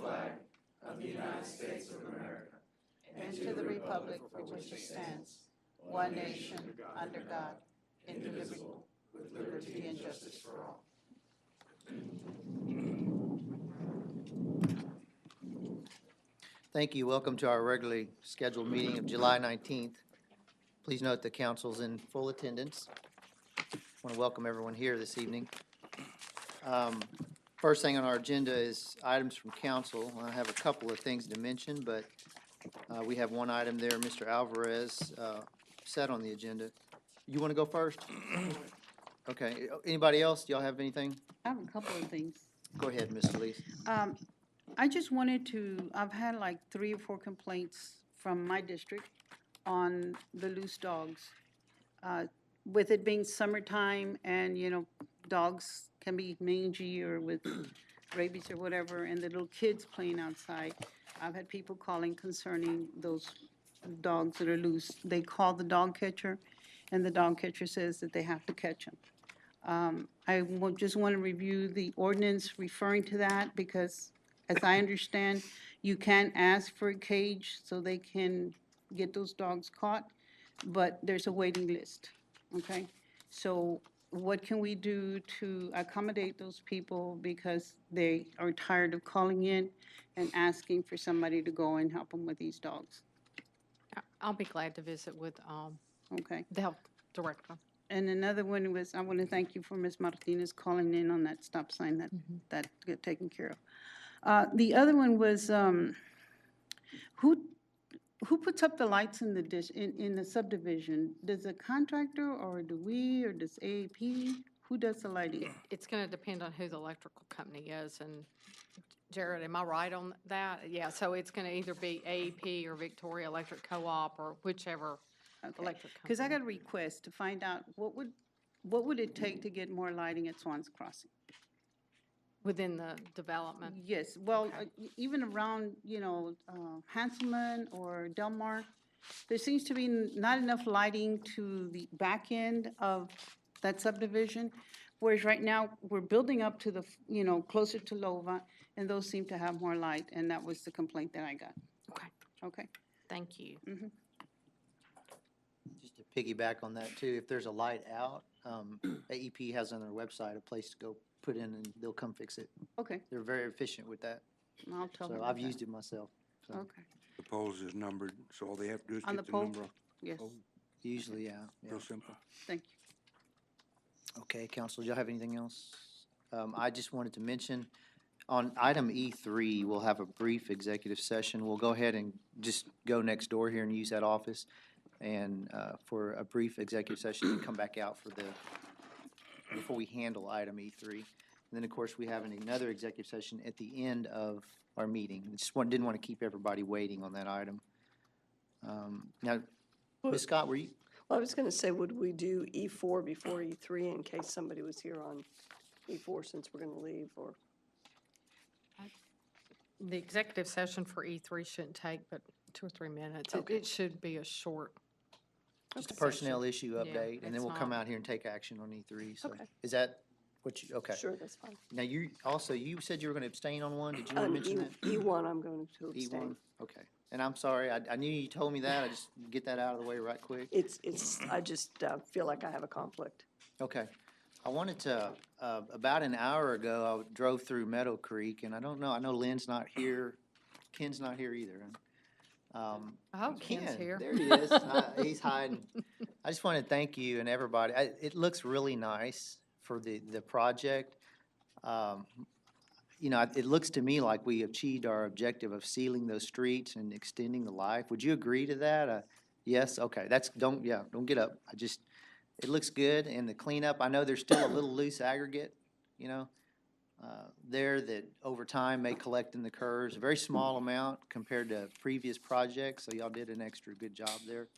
flag of the United States of America and to the republic for which it stands, one nation, under God, indivisible, with liberty and justice for all. Thank you. Welcome to our regularly scheduled meeting of July 19th. Please note the council's in full attendance. I want to welcome everyone here this evening. First thing on our agenda is items from council. I have a couple of things to mention, but we have one item there, Mr. Alvarez, set on the agenda. You want to go first? Okay. Anybody else? Do y'all have anything? I have a couple of things. Go ahead, Ms. Solis. I just wanted to, I've had like 3 or 4 complaints from my district on the loose dogs. With it being summertime and, you know, dogs can be mangy or with rabies or whatever, and the little kids playing outside. I've had people calling concerning those dogs that are loose. They call the dog catcher, and the dog catcher says that they have to catch them. Just want to review the ordinance referring to that, because as I understand, you can ask for a cage so they can get those dogs caught, but there's a waiting list, okay? So what can we do to accommodate those people, because they are tired of calling in and asking for somebody to go and help them with these dogs, I'll be glad to visit with okay? the health director. And another one was, I want to thank you for Ms. Martinez calling in on that stop sign that got taken care of. The other one was, who puts up the lights in the subdivision? Does a contractor, or do we, or does AAP? Who does the lighting? It's going to depend on who the electrical company is, and Jared, am I right on that? Yeah, so it's going to either be AEP or Victoria Electric Co-op or whichever electric company. Because I got a request to find out what would it take to get more lighting at Swans Crossing? Within the development. Yes, well, Okay. even around, you know, Hanselman or Delmar, there seems to be not enough lighting to the back end of that subdivision, whereas right now, we're building up to the, you know, closer to Lova, and those seem to have more light, and that was the complaint that I got. Okay, Okay? thank you. Just to piggyback on that too, if there's a light out, AEP has on their website a place to go put in and they'll come fix it. Okay, They're very efficient with that. I'll tell her So about I've that. used it myself. So Okay, The poles is numbered, so all they have to do is On get the the pole? number off. yes, usually, yeah. Real simple. thank you. Okay, council, do y'all have anything else? I just wanted to mention, on item E3, we'll have a brief executive session. We'll go ahead and just go next door here and use that office and, for a brief executive session and come back out for before we handle item E3. And then, of course, we have another executive session at the end of our meeting. Didn't want to keep everybody waiting on that item. Now, Ms. Scott, were you? Well, I was going to say, would we do E4 before E3 in case somebody was here on E4 since we're going to leave, or? The executive session for E3 shouldn't take but 2 or 3 minutes. Okay. It should be a short. Just a Okay. personnel issue Yeah, update, and then it's we'll come not- out here and take action on E3. So Okay. is that what you, okay. Sure, that's fine. Now, you said you were going to abstain on one. Did you want to mention that? E1, I'm going to abstain. E1, okay. And I'm sorry, I knew you told me that. I just get that out of the way right quick. I just feel like I have a conflict. Okay. I wanted to, about an hour ago, I drove through Meadow Creek, and I don't know, I know Lynn's not here. Ken's not here either. I hope Ken's Ken, here. there he is. He's hiding. I just want to thank you and everybody. It looks really nice for the project. You know, it looks to me like we achieved our objective of sealing those streets and extending the life. Would you agree to that? Yes? Okay, don't get up. It looks good, and the cleanup, I know there's still a little loose aggregate, you know, there that over time may collect in the curves, a very small amount compared to previous projects, so y'all did an extra good job there.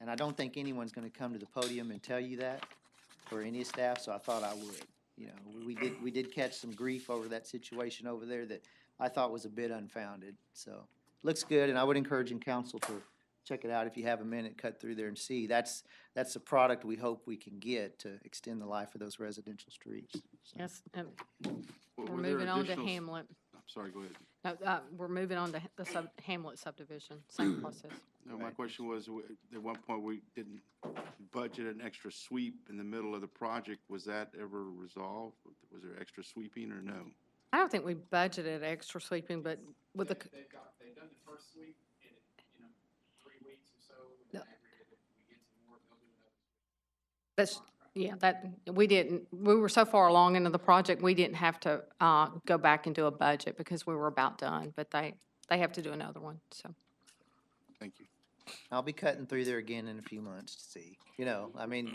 And I don't think anyone's gonna come to the podium and tell you that, or any staff, so I thought I would. You know, we did catch some grief over that situation over there that I thought was a bit unfounded, so. Looks good, and I would encourage in council to check it out if you have a minute, cut through there and see. That's the product we hope we can get to extend the life of those residential streets. So. Yes, and Well, we're were there moving on to additional- Hamlet. I'm sorry, go ahead. No, we're moving on to the Hamlet subdivision, same process. No, my question was, at one point, we didn't budget an extra sweep in the middle of the project. Was that ever resolved? Was there extra sweeping or no? I don't think we budgeted extra sweeping, but with the, They've done the first sweep in, 3 weeks or so. Yeah. And aggregate, if we get some more, they'll do another. that's, yeah, we were so far along into the project, we didn't have to go back and do a budget because we were about done, but they have to do another one, so. Thank you. I'll be cutting through there again in a few months to see, I mean,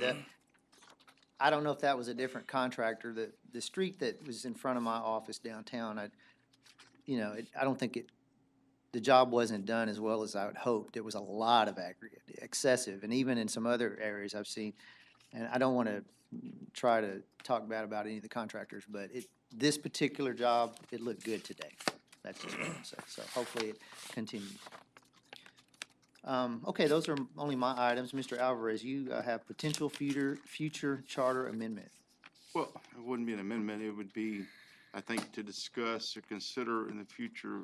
I don't know if that was a different contractor, the street that was in front of my office downtown, I don't think the job wasn't done as well as I would hoped. It was a lot of aggregate, excessive, and even in some other areas I've seen, and I don't want to try to talk bad about any of the contractors, but this particular job, it looked good today. That's just what I'm saying, so hopefully it continues. Okay, those are only my items. Mr. Alvarez, you have potential future charter amendment. Well, it wouldn't be an amendment. It would be, I think, to discuss or consider in the future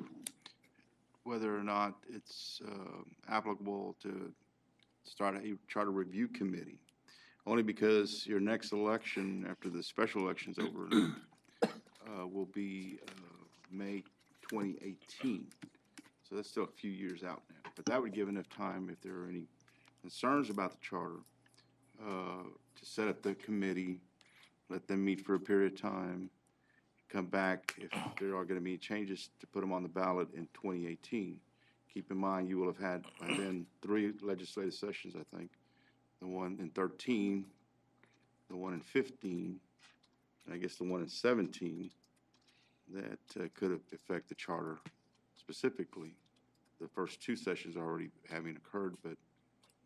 whether or not it's applicable to start a charter review committee. Only because your next election, after the special election's over, will be May 2018. So that's still a few years out now. But that would give enough time, if there are any concerns about the charter, to set up the committee, let them meet for a period of time, come back if there are going to be changes to put them on the ballot in 2018. Keep in mind, you will have had by then 3 legislative sessions, I think. The one in 13, the one in 15, and I guess the one in 17 that could affect the charter specifically. The first 2 sessions already having occurred, but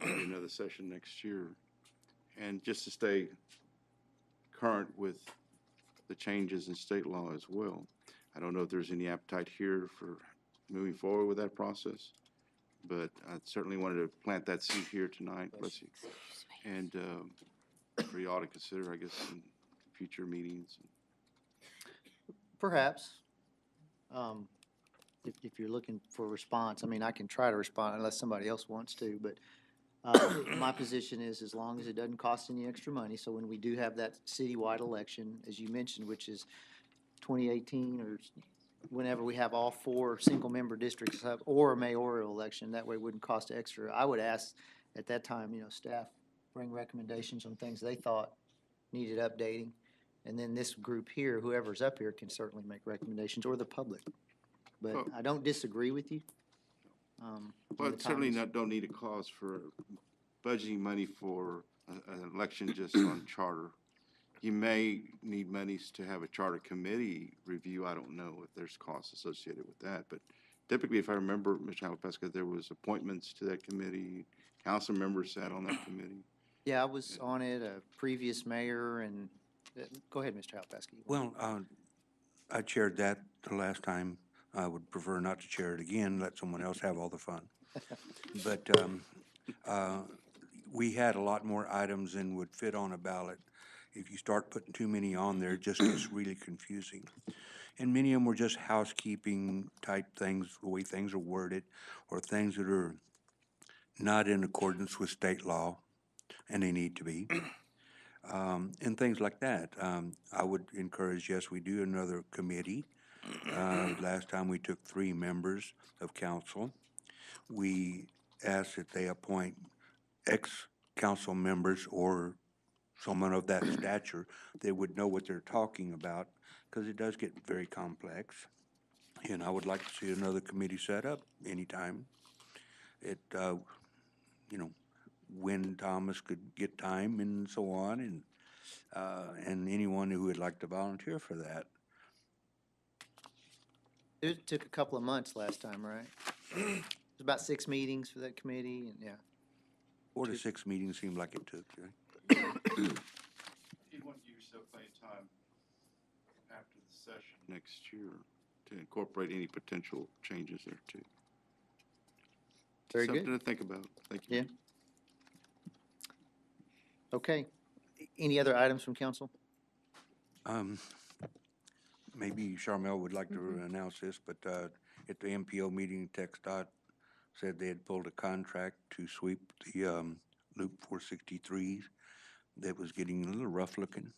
maybe another session next year. And just to stay current with the changes in state law as well. I don't know if there's any appetite here for moving forward with that process, but I certainly wanted to plant that seed here tonight. Bless you. And for y'all to consider, I guess, in future meetings. Perhaps. If you're looking for a response, I mean, I can try to respond unless somebody else wants to, but my position is as long as it doesn't cost any extra money, so when we do have that citywide election, as you mentioned, which is 2018 or whenever we have all 4 single-member districts or a mayoral election, that way it wouldn't cost extra. I would ask at that time, staff bring recommendations on things they thought needed updating, and then this group here, whoever's up here, can certainly make recommendations, or the public. But Oh. I don't disagree with you. But certainly don't need a clause for budgeting money for an election just on charter. You may need monies to have a charter committee review. I don't know if there's costs associated with that. But typically, if I remember, Mr. Halapesca, there was appointments to that committee. Council members sat on that committee. Yeah, I was on it, a previous mayor, and, go ahead, Mr. Halapesky. Well, I chaired that the last time. I would prefer not to chair it again, let someone else have all the fun. But we had a lot more items than would fit on a ballot. If you start putting too many on there, it just gets really confusing. And many of them were just housekeeping type things, the way things are worded, or things that are not in accordance with state law, and they need to be. And things like that. I would encourage, yes, we do another committee. Last time we took 3 members of council. We asked that they appoint ex-council members or someone of that stature that would know what they're talking about, because it does get very complex. And I would like to see another committee set up anytime. When Thomas could get time and so on, and anyone who would like to volunteer for that. It took a couple of months last time, right? It was about 6 meetings for that committee, and yeah. 4 to 6 meetings seemed like it took, right? You want to give yourself plenty of time after the session next year to incorporate any potential changes there too. Very good. Something to think about. Thank you. Yeah. Okay. Any other items from council? maybe Charmel would like to announce this, but at the MPO meeting, TxDOT said they had pulled a contract to sweep the Loop 463s that was getting a little rough looking.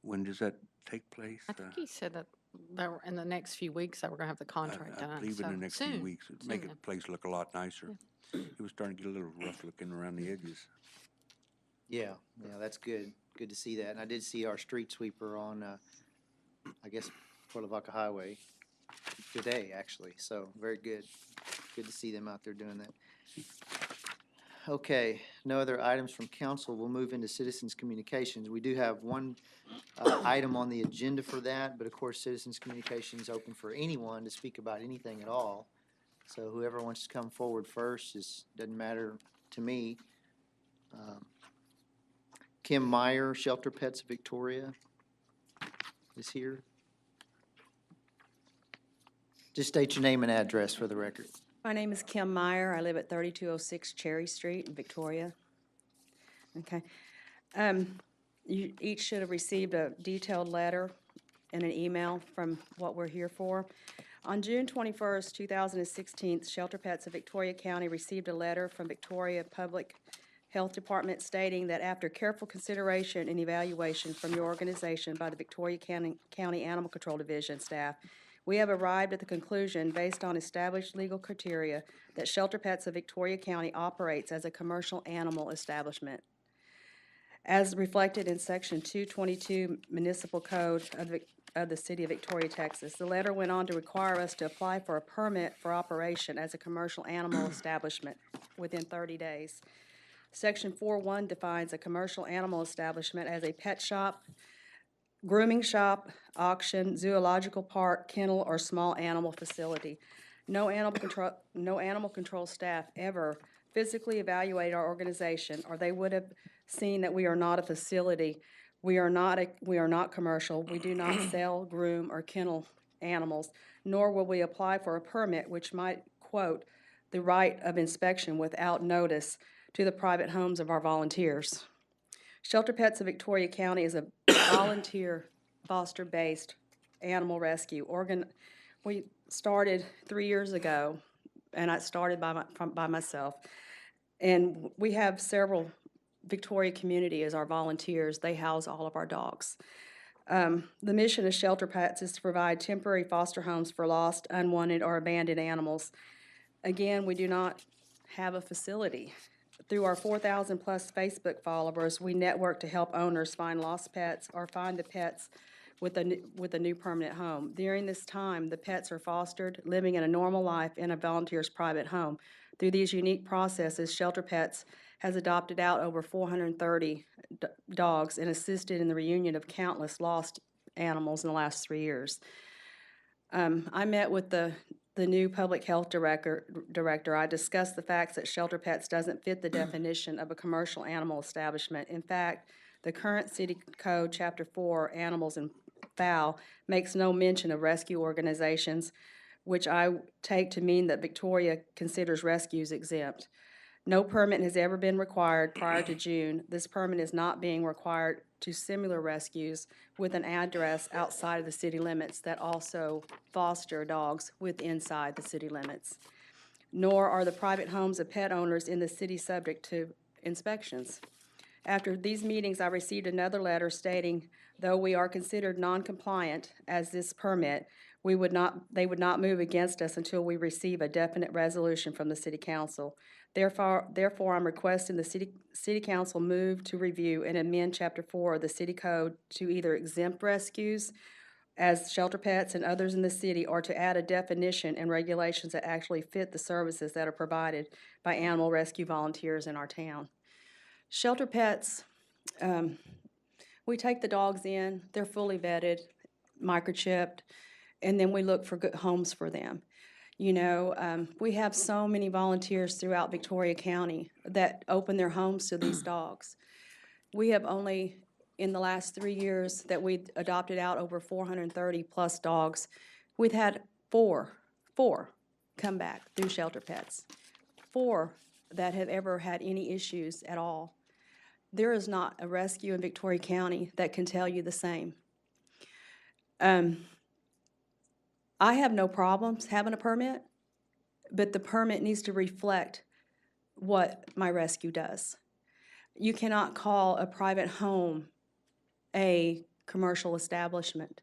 When does that take place? I think he said that they were, in the next few weeks, that we're gonna have the contract done. I believe in so the next few soon, weeks, it'd make soon. the place look a lot nicer. It was starting to get a little rough looking around the edges. Yeah, yeah, that's good. Good to see that. And I did see our street sweeper on, I guess, Port Lavaca Highway today, actually. So very good. Good to see them out there doing that. Okay, no other items from council. We'll move into citizens' communications. We do have one item on the agenda for that, but of course, citizens' communication is open for anyone to speak about anything at all. So whoever wants to come forward first doesn't matter to me. Kim Meyer, Shelter Pets of Victoria, is here. Just state your name and address for the record. My name is Kim Meyer. I live at 3206 Cherry Street in Victoria. Okay. You each should have received a detailed letter and an email from what we're here for. On June 21st, 2016, Shelter Pets of Victoria County received a letter from Victoria Public Health Department stating that after careful consideration and evaluation from your organization by the Victoria County Animal Control Division staff, we have arrived at the conclusion, based on established legal criteria, that Shelter Pets of Victoria County operates as a commercial animal establishment. As reflected in Section 222 Municipal Code of the City of Victoria, Texas, the letter went on to require us to apply for a permit for operation as a commercial animal establishment within 30 days. Section 4.1 defines a commercial animal establishment as a pet shop, grooming shop, auction, zoological park, kennel, or small animal facility. No animal control staff ever physically evaluated our organization, or they would have seen that we are not a facility. We are not commercial. We do not sell, groom, or kennel animals, nor will we apply for a permit which might, quote, the right of inspection without notice to the private homes of our volunteers. Shelter Pets of Victoria County is a volunteer, foster-based animal rescue. We started 3 years ago, and I started by myself. And we have several Victoria community as our volunteers. They house all of our dogs. The mission of Shelter Pets is to provide temporary foster homes for lost, unwanted, or abandoned animals. Again, we do not have a facility. Through our 4,000-plus Facebook followers, we network to help owners find lost pets or find the pets with a new permanent home. During this time, the pets are fostered, living in a normal life in a volunteer's private home. Through these unique processes, Shelter Pets has adopted out over 430 dogs and assisted in the reunion of countless lost animals in the last 3 years. I met with the new public health director. I discussed the facts that Shelter Pets doesn't fit the definition of a commercial animal establishment. In fact, the current city code, chapter 4, animals and fowl, makes no mention of rescue organizations, which I take to mean that Victoria considers rescues exempt. No permit has ever been required prior to June. This permit is not being required to similar rescues with an address outside of the city limits that also foster dogs inside the city limits. Nor are the private homes of pet owners in the city subject to inspections. After these meetings, I received another letter stating, though we are considered non-compliant as this permit, they would not move against us until we receive a definite resolution from the city council. Therefore, I'm requesting the city council move to review and amend chapter 4 of the city code to either exempt rescues as Shelter Pets and others in the city, or to add a definition and regulations that actually fit the services that are provided by animal rescue volunteers in our town. Shelter Pets, we take the dogs in, they're fully vetted, microchipped, and then we look for good homes for them. You know, we have so many volunteers throughout Victoria County that open their homes to these dogs. We have only, in the last 3 years that we adopted out over 430 plus dogs, we've had four come back through Shelter Pets. 4 that have ever had any issues at all. There is not a rescue in Victoria County that can tell you the same. I have no problems having a permit, but the permit needs to reflect what my rescue does. You cannot call a private home a commercial establishment.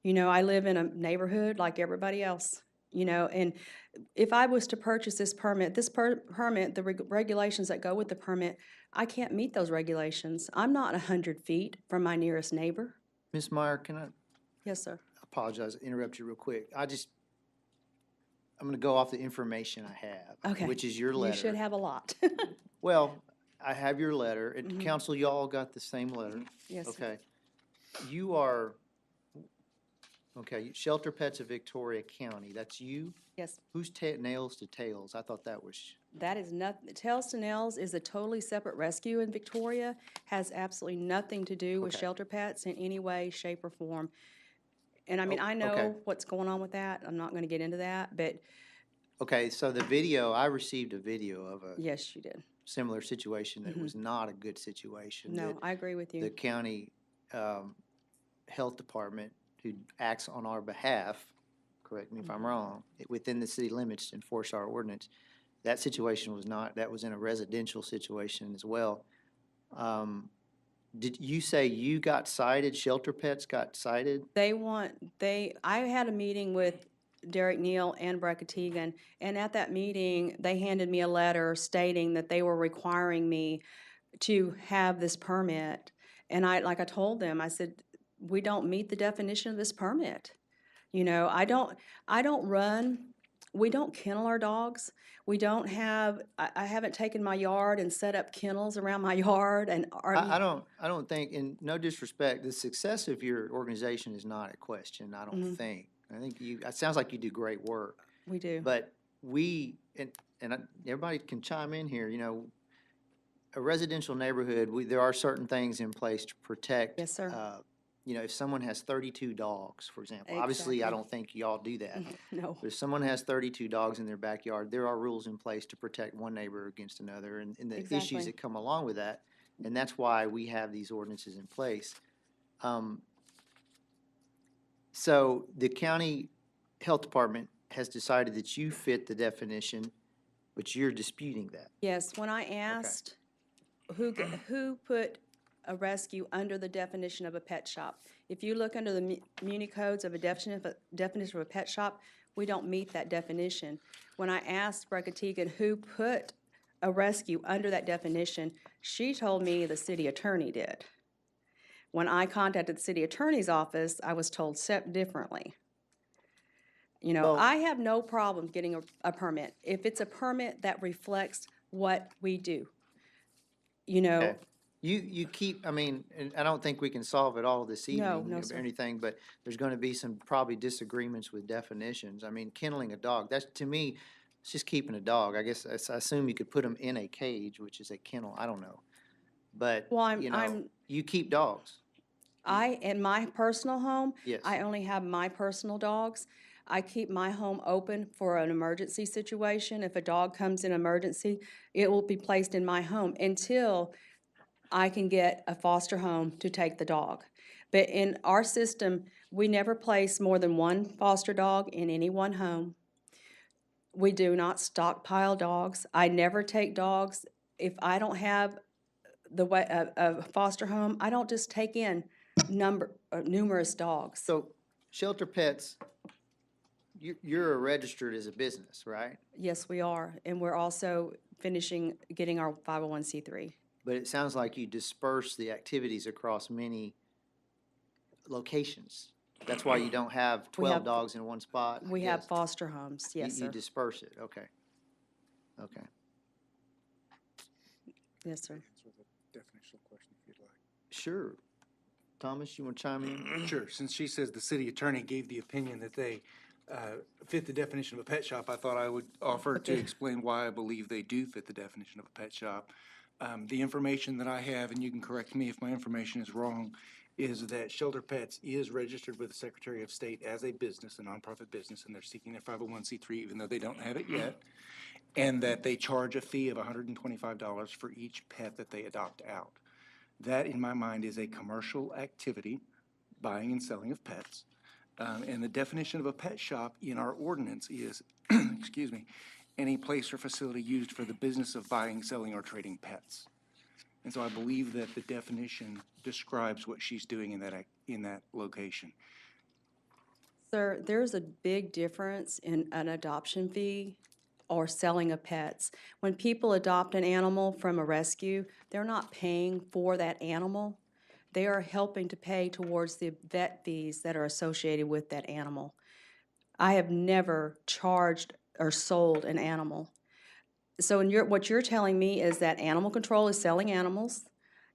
You know, I live in a neighborhood like everybody else, you know, and if I was to purchase this permit, permit, the regulations that go with the permit, I can't meet those regulations. I'm not 100 feet from my nearest neighbor. Ms. Meyer, can I Yes, sir. apologize, interrupt you real quick? I'm going to go off the information I have. Okay. Which is your letter. You should have a lot. Well, I have your letter. And council, you all got the same letter? Yes, sir. Okay. You are, okay, Shelter Pets of Victoria County, that's you? Yes, Who's Nails to Tails? I thought that was, that is nothing, Tails to Nails is a totally separate rescue in Victoria, has absolutely nothing to do with Okay. shelter pets in any way, shape, or form. And I mean, Oh, I okay. know what's going on with that, I'm not gonna get into that, but okay, so the video, I received a video of a yes, you did. similar situation that was not a good situation. No, that I agree with The you. county health department, who acts on our behalf, correct me if I'm wrong, within the city limits to enforce our ordinance, that situation was not, that was in a residential situation as well. Did you say you got cited, Shelter Pets got cited? I had a meeting with Derek Neal and Brecca Teagan, and at that meeting, they handed me a letter stating that they were requiring me to have this permit. And like I told them, I said, we don't meet the definition of this permit. You know, we don't kennel our dogs. We don't have, I haven't taken my yard and set up kennels around my yard and I don't think, in no disrespect, the success of your organization is not a question, I don't think. I think it sounds like you do great work. we do. But everybody can chime in here, you know, a residential neighborhood, there are certain things in place to protect. Yes, sir. You know, if someone has 32 dogs, for example, obviously, I Exactly. don't think y'all do that. No, But if someone has 32 dogs in their backyard, there are rules in place to protect one neighbor against another and the issues Exactly. that come along with that. And that's why we have these ordinances in place. So the county health department has decided that you fit the definition, but you're disputing that. yes, when I asked who put a rescue under the definition of a pet shop, if you look under the Muni codes of a definition of a pet shop, we don't meet that definition. When I asked Brecca Teagan who put a rescue under that definition, she told me the city attorney did. When I contacted the city attorney's office, I was told differently. You know, Well- I have no problem getting a permit, if it's a permit that reflects what we do. You know, Okay. You keep, I mean, and I don't think we can solve it all this evening no, or sir. anything, but there's gonna be some probably disagreements with definitions. I mean, kenneling a dog, that's, to me, it's just keeping a dog. I guess, I assume you could put them in a cage, which is a kennel, I don't know. But, Well, you know, I'm- you keep dogs, in my personal home, yes. I only have my personal dogs. I keep my home open for an emergency situation. If a dog comes in emergency, it will be placed in my home until I can get a foster home to take the dog. But in our system, we never place more than one foster dog in any one home. We do not stockpile dogs. I never take dogs. If I don't have a foster home, I don't just take in numerous dogs. So, Shelter Pets, you're registered as a business, right? Yes, we are, and we're also getting our 501c3. But it sounds like you disperse the activities across many locations. That's why you don't have We 12 have- dogs in one spot? I We have guess. foster homes, yes, You sir. disperse it, okay. Okay. Yes, sir. Answer the definitional question if you'd like. Sure. Thomas, you want to chime in? Sure, since she says the city attorney gave the opinion that they fit the definition of a pet shop, I thought I would offer to explain why I believe they do fit the definition of a pet shop. The information that I have, and you can correct me if my information is wrong, is that Shelter Pets is registered with the Secretary of State as a business, a nonprofit business, and they're seeking their 501c3 even though they don't have it yet, and that they charge a fee of $125 for each pet that they adopt out. That, in my mind, is a commercial activity, buying and selling of pets. And the definition of a pet shop in our ordinance is, excuse me, any place or facility used for the business of buying, selling, or trading pets. And so I believe that the definition describes what she's doing in that location. Sir, there's a big difference in an adoption fee or selling of pets. When people adopt an animal from a rescue, they're not paying for that animal. They are helping to pay towards the vet fees that are associated with that animal. I have never charged or sold an animal. So what you're telling me is that animal control is selling animals.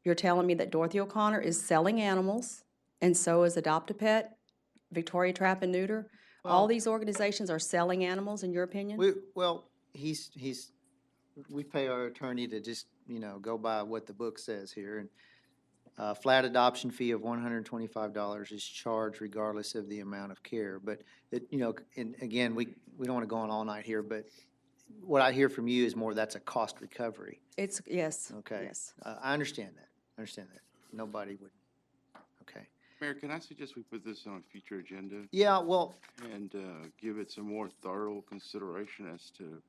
You're telling me that Dorothy O'Connor is selling animals, and so is Adopt-A-Pet, Victoria Trap and Neuter. All Well- these organizations are selling animals, in your opinion? Well, we pay our attorney to just, go by what the book says here. And flat adoption fee of $125 is charged regardless of the amount of care. But, and again, we don't want to go on all night here, but what I hear from you is more that's a cost recovery. It's, yes. Okay. Yes. I understand that. Nobody would, okay. Mayor, can I suggest we put this on a future agenda Yeah, well, and give it some more thorough consideration as to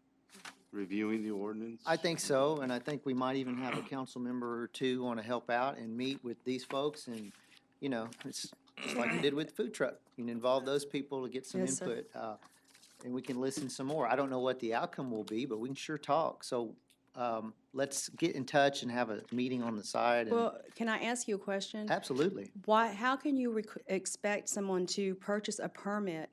reviewing the ordinance? I think so, and I think we might even have a council member or two want to help out and meet with these folks, and, it's like we did with the food truck. You can involve those people to get some Yes, sir. input, and we can listen some more. I don't know what the outcome will be, but we can sure talk. So, let's get in touch and have a meeting on the side, and Well, can I ask you a question? absolutely. How can you expect someone to purchase a permit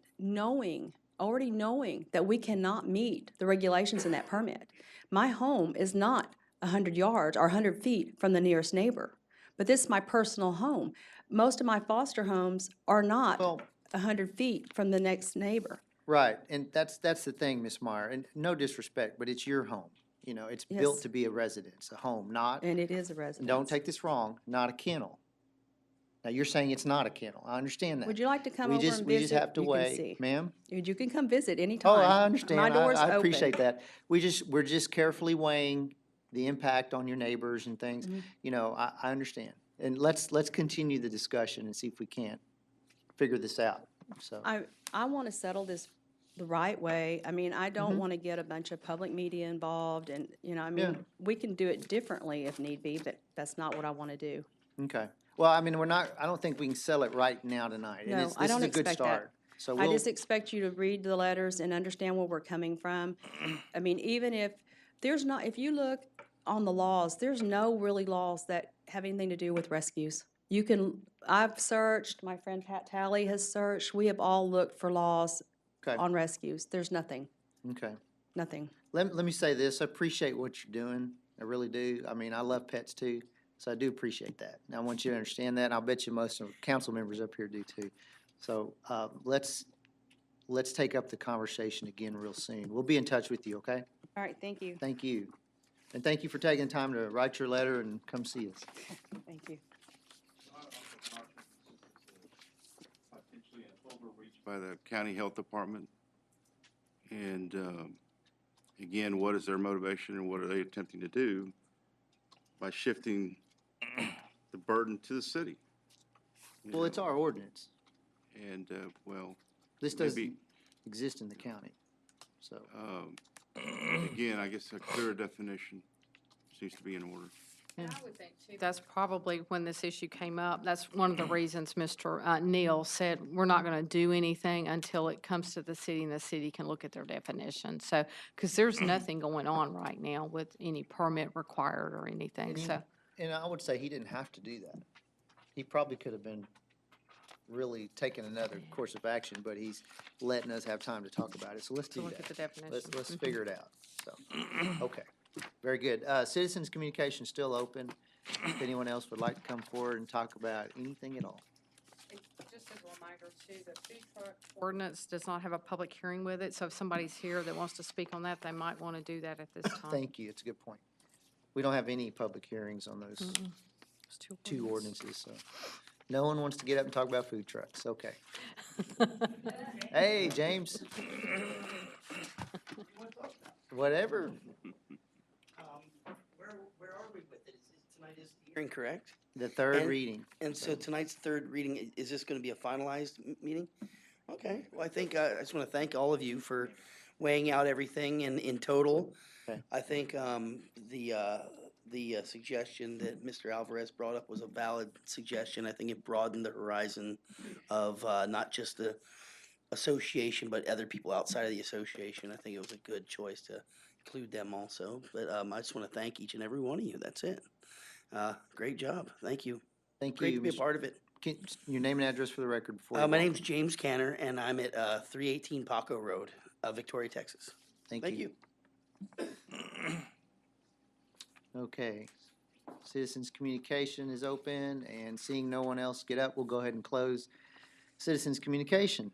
already knowing that we cannot meet the regulations in that permit? My home is not 100 yards or 100 feet from the nearest neighbor, but this is my personal home. Most of my foster homes are not Well- 100 feet from the next neighbor. Right, and that's the thing, Ms. Meyer, and no disrespect, but it's your home. It's built Yes. to be a residence, a home, not, And it is a and residence. don't take this wrong, not a kennel. Now, you're saying it's not a kennel. I understand that. Would you like to come We over just, and we visit? just have to You can wait. see. Ma'am? You can come visit anytime. Oh, I understand. My door's I open. appreciate that. We're just carefully weighing the impact on your neighbors and things. Mm-hmm. I understand. And let's continue the discussion and see if we can't figure this out, so. I want to settle this the right way. I mean, I Mm-hmm. don't want to get a bunch of public media involved and, Yeah. we can do it differently if need be, but that's not what I want to do. Okay. Well, I mean, I don't think we can sell it right now tonight. And No, it's- I don't This is a good expect that. start. So I we'll, just expect you to read the letters and understand where we're coming from. I mean, even if if you look on the laws, there's no really laws that have anything to do with rescues. I've searched, my friend Pat Talley has searched, we have all looked for laws okay, on rescues. There's nothing, okay. nothing. Let me say this, I appreciate what you're doing, I really do. I mean, I love pets too, so I do appreciate that. And I want you to understand that, and I'll bet you most of the council members up here do too. So, let's take up the conversation again real soon. We'll be in touch with you, okay? All right, thank you, Thank you. And thank you for taking the time to write your letter and come see us. thank you. Potentially an overreach. By the county health department. And again, what is their motivation and what are they attempting to do by shifting the burden to the city? You Well, it's know, our ordinance. And, well, This maybe, doesn't exist in the county, so. again, I guess a clearer definition seems to be in order. And I would think too, that's probably when this issue came up, that's one of the reasons Mr. Neal said, we're not gonna do anything until it comes to the city and the city can look at their definition. So, because there's nothing going on right now with any permit required or anything, And he- so. And I would say he didn't have to do that. He probably could have been really taking another course of action, but he's letting us have time to talk about it, so let's To do look at the that. definition. Let's Mhm. figure it out, so, okay. Very good. Citizens' communication still open. If anyone else would like to come forward and talk about anything at all. Just as a reminder too, the food truck ordinance does not have a public hearing with it, so if somebody's here that wants to speak on that, they might want to do that at this time. Thank you, it's a good point. We don't have any public hearings on those It's two ordinances, so. No one wants to get up and talk about food trucks, okay. Hey, James. Whatever. Where are we with it? Tonight is the hearing, correct? The third And- reading. And so tonight's third reading, is this going to be a finalized meeting? Okay, well, I think, I just want to thank all of you for weighing out everything in total. Okay. I think, the suggestion that Mr. Alvarez brought up was a valid suggestion. I think it broadened the horizon of, not just the association, but other people outside of the association. I think it was a good choice to include them also. But, I just want to thank each and every one of you. That's it. Great job. Thank you. Thank Great you. to be a Mr. part of it. Your name and address for the record before you My walk. name's James Canner, and I'm at 318 Paco Road, Victoria, Texas. Thank you. Okay. Citizens' communication is open, and seeing no one else get up, we'll go ahead and close citizens' communication.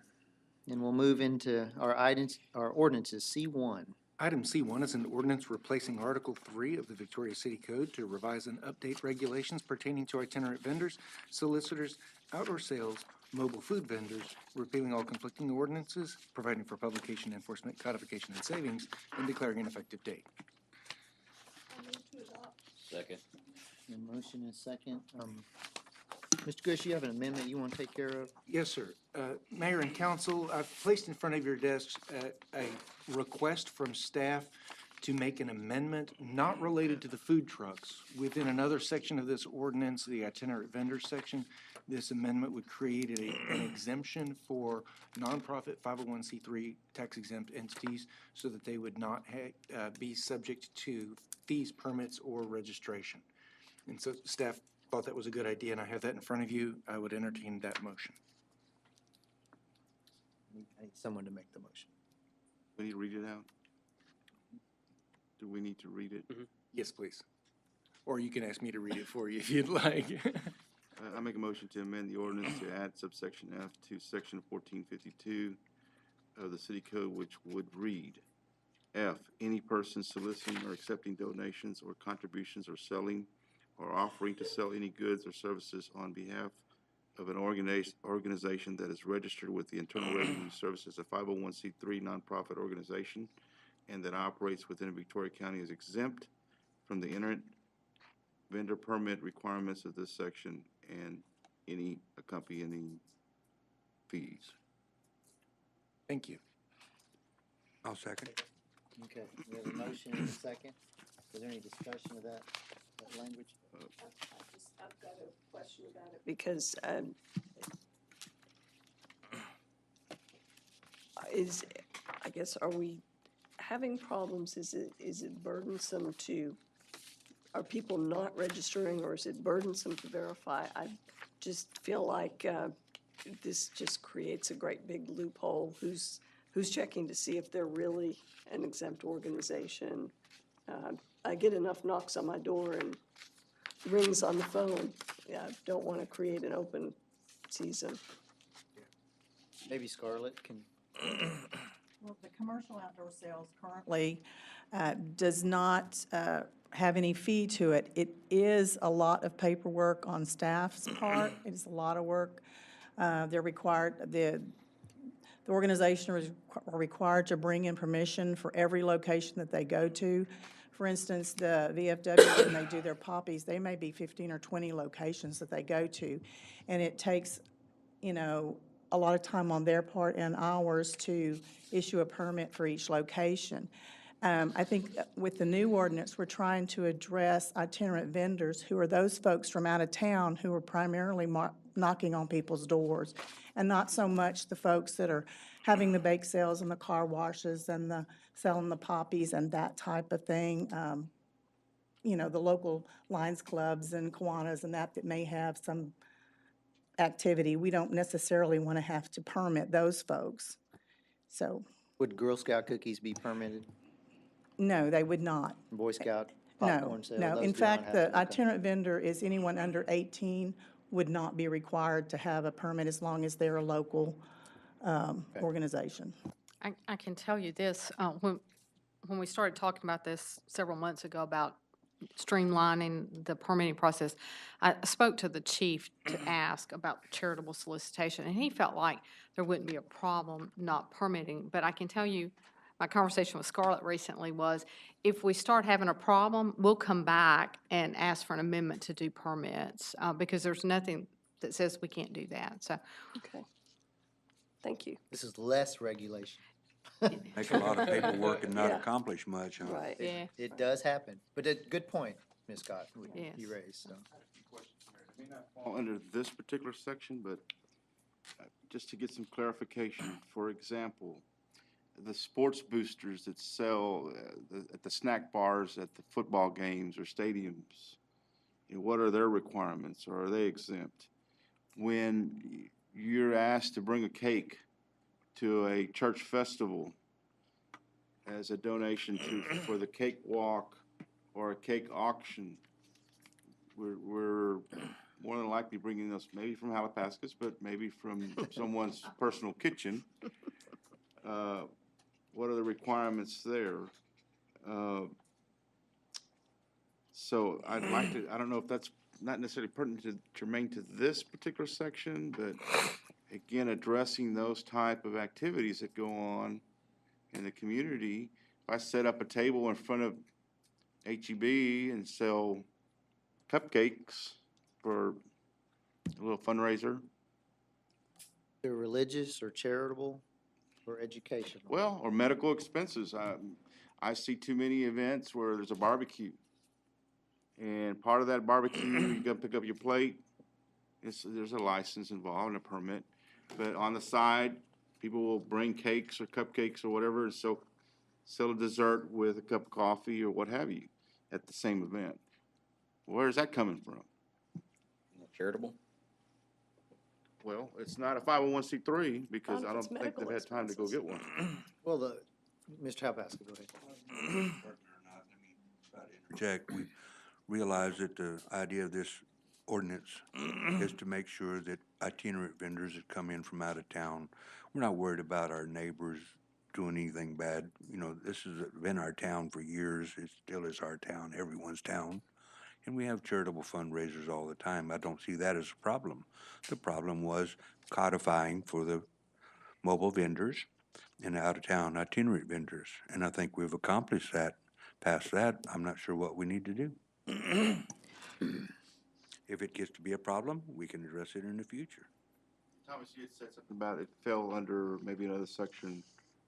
And we'll move into our items, our ordinances, C1. Item C1 is an ordinance replacing Article 3 of the Victoria City Code to revise and update regulations pertaining to itinerant vendors, solicitors, outdoor sales, mobile food vendors, repealing all conflicting ordinances, providing for publication, enforcement, codification, and savings, and declaring an effective date. Second. A motion and a second. Mr. Gush, you have an amendment you want to take care of? Yes, sir. Mayor and council, I've placed in front of your desks a request from staff to make an amendment not related to the food trucks. Within another section of this ordinance, the itinerant vendor section, this amendment would create an exemption for nonprofit 501c3 tax-exempt entities so that they would not be subject to fees, permits, or registration. And so staff thought that was a good idea, and I have that in front of you. I would entertain that motion. I need someone to make the motion. We need to read it out? Do we need to read it? Yes, please. Or you can ask me to read it for you if you'd like. I make a motion to amend the ordinance to add subsection F to section 1452 of the city code, which would read, F, any person soliciting or accepting donations or contributions or selling or offering to sell any goods or services on behalf of an organization that is registered with the Internal Revenue Service as a 501c3 nonprofit organization and that operates within Victoria County is exempt from the itinerant vendor permit requirements of this section and any accompanying fees. Thank you. I'll second. Okay, we have a motion and a second. Is there any discussion of that language? I've got a question about it. Because I guess, are we having problems? Is it burdensome to, are people not registering, or is it burdensome to verify? I just feel like this just creates a great big loophole. Who's checking to see if they're really an exempt organization? I get enough knocks on my door and rings on the phone. Yeah, I don't want to create an open season. Maybe Scarlett can. Well, the commercial outdoor sales currently does not have any fee to it. It is a lot of paperwork on staff's part. It is a lot of work. They're required, the organization is required to bring in permission for every location that they go to. For instance, the VFW, when they do their poppies, they may be 15 or 20 locations that they go to. And it takes, you know, a lot of time on their part and ours to issue a permit for each location. I think with the new ordinance, we're trying to address itinerant vendors, who are those folks from out of town who are primarily knocking on people's doors, and not so much the folks that are having the bake sales and the car washes and the selling the poppies and that type of thing. You know, the local Lions Clubs and Kiwanis and that may have some activity. We don't necessarily want to have to permit those folks. So, Would Girl Scout cookies be permitted? no, they would not. Boy Scout No, popcorn sale? no. Those In do not fact, have the to, okay. itinerant vendor is anyone under 18 would not be required to have a permit as long as they're a local organization. I can tell you this, when we started talking about this several months ago about streamlining the permitting process, I spoke to the chief to ask about charitable solicitation, and he felt like there wouldn't be a problem not permitting. But I can tell you, my conversation with Scarlett recently was, if we start having a problem, we'll come back and ask for an amendment to do permits, because there's nothing that says we can't do that, so. Okay. Thank you. This is less regulation. Make a lot of paperwork and not Yeah. accomplish much, huh? Right. Yeah, It does happen, but good point, Ms. Scott, Yes. you raised, so. Fall under this particular section, but just to get some clarification, for example, the sports boosters that sell at the snack bars at the football games or stadiums, what are their requirements, or are they exempt? When you're asked to bring a cake to a church festival as a donation for the cake walk or a cake auction, we're more than likely bringing those maybe from Halipaskis, but maybe from someone's personal kitchen. What are the requirements there? So I'd like to, I don't know if that's not necessarily pertinent to, germane to this particular section, but again, addressing those type of activities that go on in the community. If I set up a table in front of H-E-B and sell cupcakes for a little fundraiser, They're religious or charitable or educational? well, or medical expenses. I see too many events where there's a barbecue. And part of that barbecue, you gotta pick up your plate. There's a license involved and a permit. But on the side, people will bring cakes or cupcakes or whatever, and so sell a dessert with a cup of coffee or what have you at the same event. Where's that coming from? Charitable? Well, it's not a 501c3 because Not I if it's don't think they've medical had time to go get one. Well, Mr. Halpaska, go ahead. Jack, we realize that the idea of this ordinance is to make sure that itinerant vendors that come in from out of town, we're not worried about our neighbors doing anything bad. You know, this has been our town for years. It still is our town, everyone's town. And we have charitable fundraisers all the time. I don't see that as a problem. The problem was codifying for the mobile vendors and out-of-town itinerant vendors. And I think we've accomplished that. Past that, I'm not sure what we need to do. If it gets to be a problem, we can address it in the future. Thomas, you had said something about it fell under maybe another section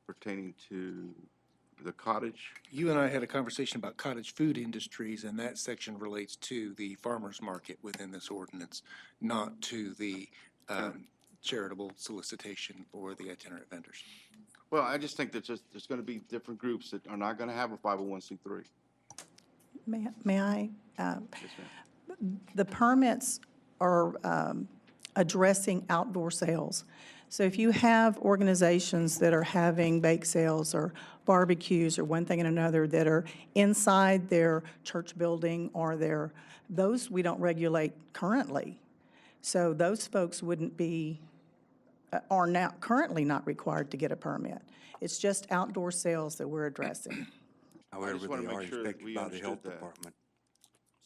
pertaining to the cottage. You and I had a conversation about cottage food industries, and that section relates to the farmer's market within this ordinance, not to the charitable solicitation or the itinerant vendors. Well, I just think that there's gonna be different groups that are not gonna have a 501c3. May I? Yes, ma'am. The permits are addressing outdoor sales. So if you have organizations that are having bake sales or barbecues or one thing and another that are inside their church building or those we don't regulate currently. So those folks wouldn't be, are now currently not required to get a permit. It's just outdoor sales that we're addressing. However, wanna they make are sure that inspected we by the health understood that. department.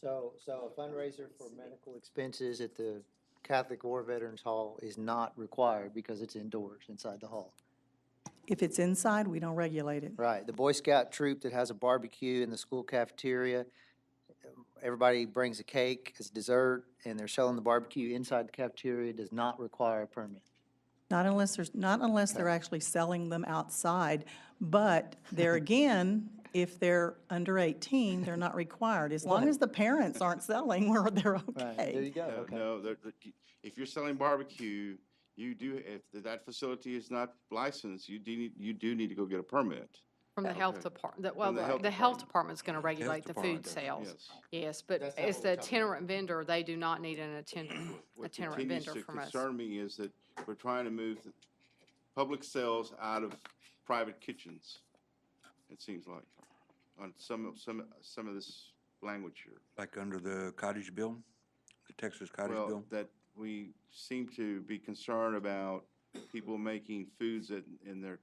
So a fundraiser for medical expenses at the Catholic War Veterans Hall is not required because it's indoors inside the hall. If it's inside, we don't regulate it. Right, the Boy Scout troop that has a barbecue in the school cafeteria, everybody brings a cake as dessert, and they're selling the barbecue inside the cafeteria, does not require a permit. Not unless they're actually selling them outside, but there again, if they're under 18, they're not required. As long as the parents aren't selling, they're Right, there you okay. go, okay. No, if you're selling barbecue, if that facility is not licensed, you do need to go get a permit. from the health Okay. department, From the health the health department's gonna regulate the food department does, sales. Yes. Yes, but That's not as what the we're talking about. itinerant vendor, they do not need an What itinerant continues vendor to from us. concern me is that we're trying to move the public sales out of private kitchens, it seems like, on some of this language here. Like under the cottage bill, the Texas cottage Well, bill? that we seem to be concerned about people making foods in their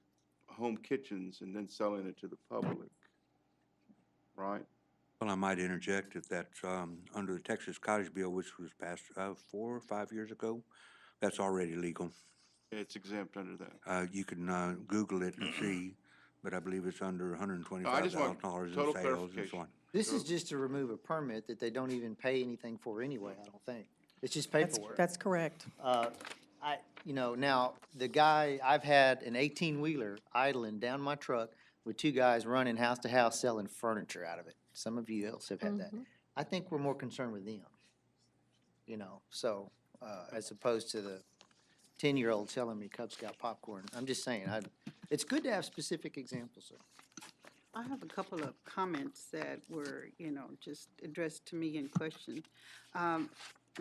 home kitchens and then selling it to the public, right? Well, I might interject if that's, under the Texas cottage bill, which was passed, 4 or 5 years ago, that's already legal. It's exempt under that. You can, Google it and see, but I believe it's under I just want $125,000 in total sales and so clarification. on. This is just to remove a permit that they don't even pay anything for anyway, I don't think. It's just That's paperwork. that's correct. you know, now, the guy, I've had an 18-wheeler idling down my truck with two guys running house to house selling furniture out of it. Some of you else have had that. I think we're more concerned with them, you know, so, as opposed to the 10-year-old telling me Cub Scout popcorn. I'm just saying, it's good to have specific examples, sir. I have a couple of comments that were, just addressed to me in question.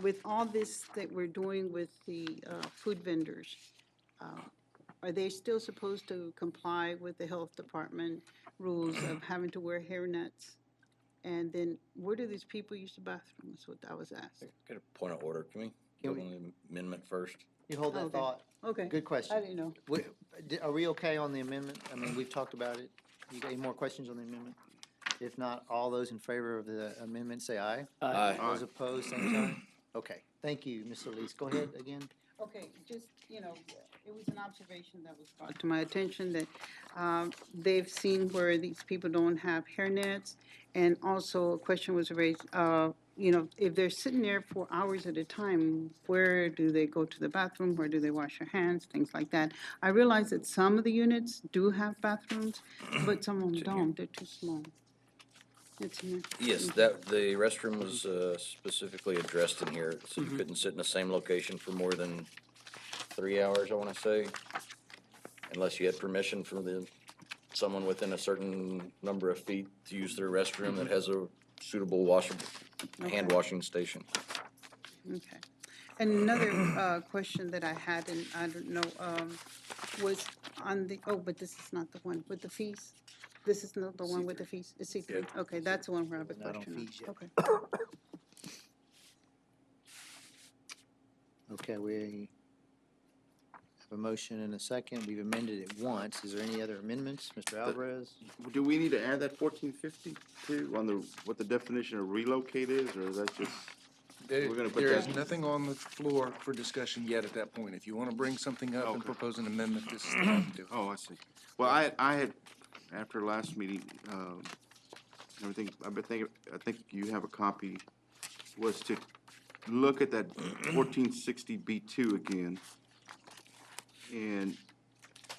With all this that we're doing with the food vendors, are they still supposed to comply with the health department rules of having to wear hairnets? And then where do these people use the bathroom, is what I was asked. Got a point of order. Can we Can vote on the amendment first? You hold that Okay. thought. Okay. Good question. I didn't know. Are we okay on the amendment? I mean, we've talked about it. You got any more questions on the amendment? If not, all those in favor of the amendment, say aye. Aye. Those opposed, same sign. Okay, thank you, Ms. Solis. Go ahead again. Okay, just, it was an observation that was brought to my attention that they've seen where these people don't have hairnets. And also a question was raised, if they're sitting there for hours at a time, where do they go to the bathroom? Where do they wash their hands? Things like that. I realize that some of the units do have bathrooms, but some of them don't. They're too small. It's here. Yes, that, the restroom was specifically addressed in here, so you couldn't sit in the same location for more than 3 hours, I wanna say, unless you had permission from someone within a certain number of feet to use their restroom that has a suitable hand washing station. Okay. And another question that I had, and I don't know, was on the, but this is not the one with the fees? This is not the one with the fees? It's C3? Okay, that's the one where I have a Not on question on. fees yet. Okay. Okay, we have a motion and a second. We've amended it once. Is there any other amendments? Mr. Alvarez? Do we need to add that 1450 too, on what the definition of relocate is, or is that just? We're gonna put There is that- nothing on the floor for discussion yet at that point. If you want to bring something up and Okay. propose an amendment, this is the time to do it. Oh, I see. Well, I had, after last meeting, everything, I think you have a copy, was to look at that 1460B2 again. And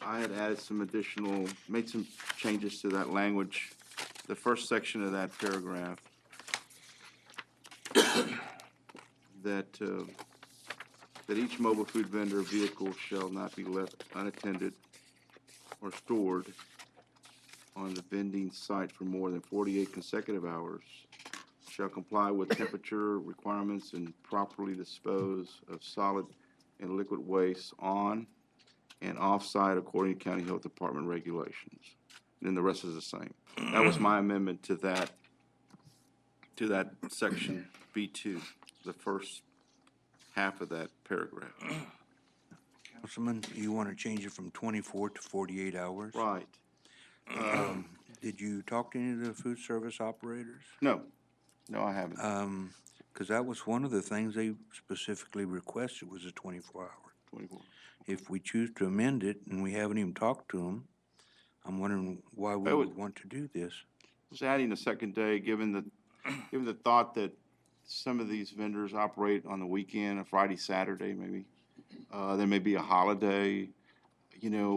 I had added some additional, made some changes to that language, the first section of that paragraph. That each mobile food vendor vehicle shall not be left unattended or stored on the vending site for more than 48 consecutive hours, shall comply with temperature requirements and properly dispose of solid and liquid waste on and off-site according to county health department regulations. And then the rest is the same. That was my amendment to that section B2, the first half of that paragraph. Councilman, you want to change it from 24 to 48 hours? Right. Did you talk to any of the food service operators? No, I haven't. Because that was one of the things they specifically requested was a 24-hour. 24. If we choose to amend it and we haven't even talked to them, I'm wondering why we would want to do this. Just adding a second day, given the thought that some of these vendors operate on the weekend, a Friday, Saturday maybe. There may be a holiday,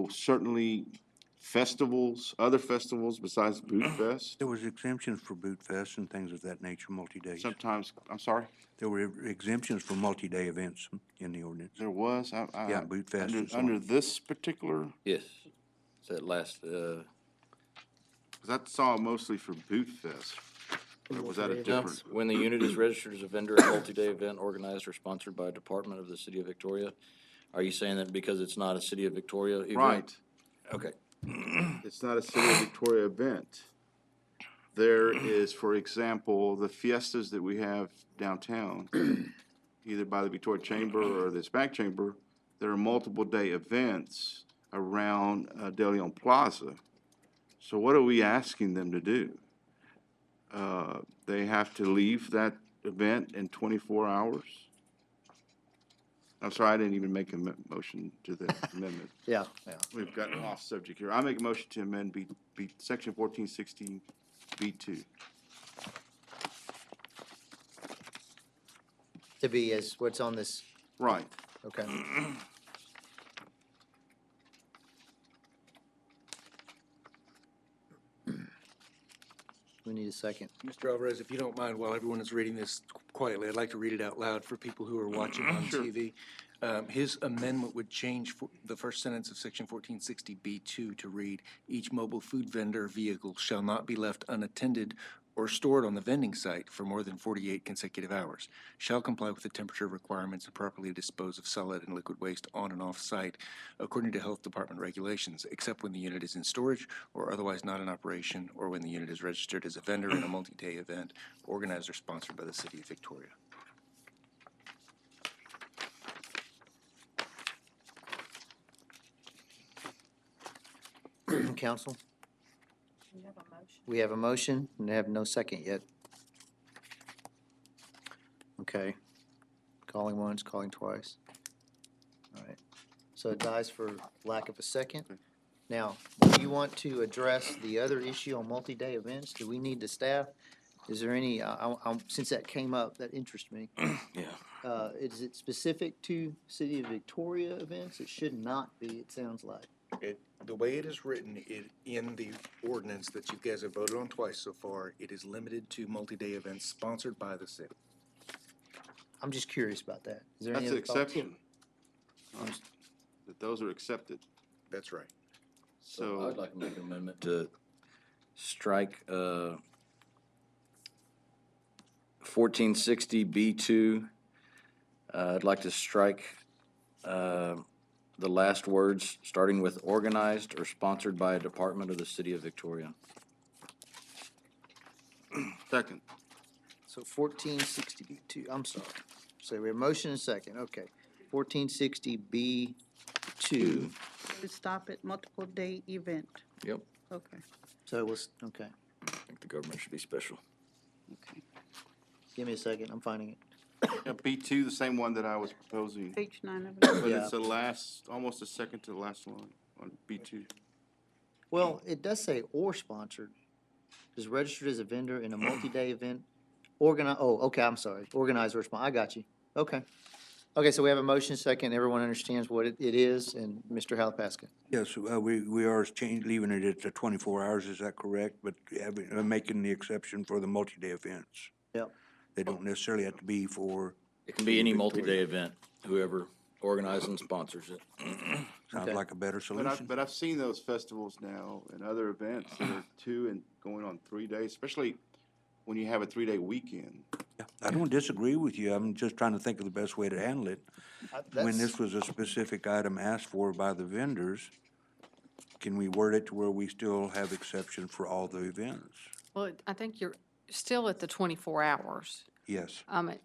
certainly festivals, other festivals besides Boot Fest. There was exemptions for Boot Fest and things of that nature, multi-days. Sometimes, I'm sorry, There were exemptions for multi-day events in the ordinance. there was, Yeah, Boot Fest and so on. under this particular, Yes. So that last, 'cause that saw mostly for Boot Fest. Or was that a no, different? when the unit is registered as a vendor at a multi-day event organized or sponsored by a department of the city of Victoria, are you saying that because it's not a city of Victoria event? Right. Okay. It's not a City of Victoria event. There is, for example, the fiestas that we have downtown, either by the Victoria Chamber or the Hispanic Chamber. There are multiple day events around De Leon Plaza. So what are we asking them to do? They have to leave that event in 24 hours? I'm sorry, I didn't even make a motion to the amendment. Yeah. We've gotten off subject here. I make a motion to amend section 1416 B2. To be as what's on this, Right. okay. We need a second. Mr. Alvarez, if you don't mind, while everyone is reading this quietly, I'd like to read it out loud for people who are watching on TV. His amendment would change the first sentence of section 1460B2 to read, "Each mobile food vendor vehicle shall not be left unattended or stored on the vending site for more than 48 consecutive hours, shall comply with the temperature requirements and properly dispose of solid and liquid waste on and off site according to Health Department regulations, except when the unit is in storage or otherwise not in operation, or when the unit is registered as a vendor in a multi-day event organized or sponsored by the City of Victoria." Council? We have a motion, and they have no second yet. Okay. Calling once, calling twice. All right. So it dies for lack of a second. Now, do you want to address the other issue on multi-day events? Do we need the staff? Is there any, since that came up, that interests me. Yeah. Is it specific to City of Victoria events? It should not be, it sounds like. The way it is written in the ordinance that you guys have voted on twice so far, it is limited to multi-day events sponsored by the city. I'm just curious about that. Is there any That's an other thoughts? exception. That those are accepted. That's right. So, I'd like to make an amendment to strike 1460B2. I'd like to strike the last words, starting with organized or sponsored by a department of the City of Victoria. second. So 1460B2, I'm sorry. So we have motion and second, okay. 1460B2. To stop at multiple day event. Yep. Okay. So it was, okay. I think the government should be special. Give me a second, I'm finding it. Yeah, B2, the same one that I was proposing, Page 9 of it. but Yeah. it's the last, almost the second to the last one on B2. Well, it does say or sponsored. Is registered as a vendor in a multi-day event. Okay, I'm sorry. Organized or I got you. Okay. Okay, so we have a motion second. Everyone understands what it is, and Mr. Halapaska. Yes, we are leaving it at the 24 hours, is that correct? But making the exception for the multi-day events. Yep. They don't necessarily have to be for, It can be any multi-day event, whoever organizes and sponsors it. sounds Okay. like a better solution. But I've seen those festivals now and other events that are 2 and going on 3 days, especially when you have a 3-day weekend. Yeah, I don't disagree with you. I'm just trying to think of the best way to handle it. When this was a specific item asked for by the vendors, can we word it to where we still have exception for all the events? Well, I think you're still at the 24 hours. Yes,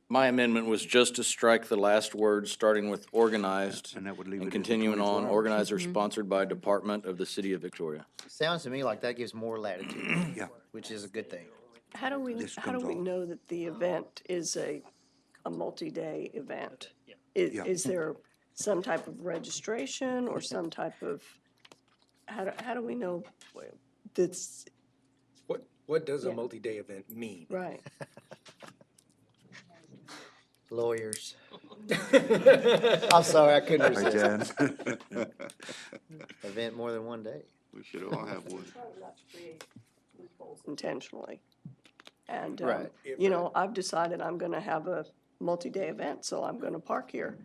My amendment was just to strike the last words, starting with organized and that would leave it and at the continuing 24 on, hours. organized or sponsored by a department of the City of Victoria. Sounds to me like that gives more latitude. Yeah. Which is a good thing. How do we This how do comes we off. know that the event is a multi-day event? Yeah. Is there some type of registration or some type of, how do we know that's, What does a Yeah. multi-day event mean? right? Lawyers. I'm sorry, I couldn't Right, resist. Jan? Event more than one day. We should all have one. Intentionally. And, Right. you know, I've decided I'm gonna have a multi-day event, so I'm gonna park here.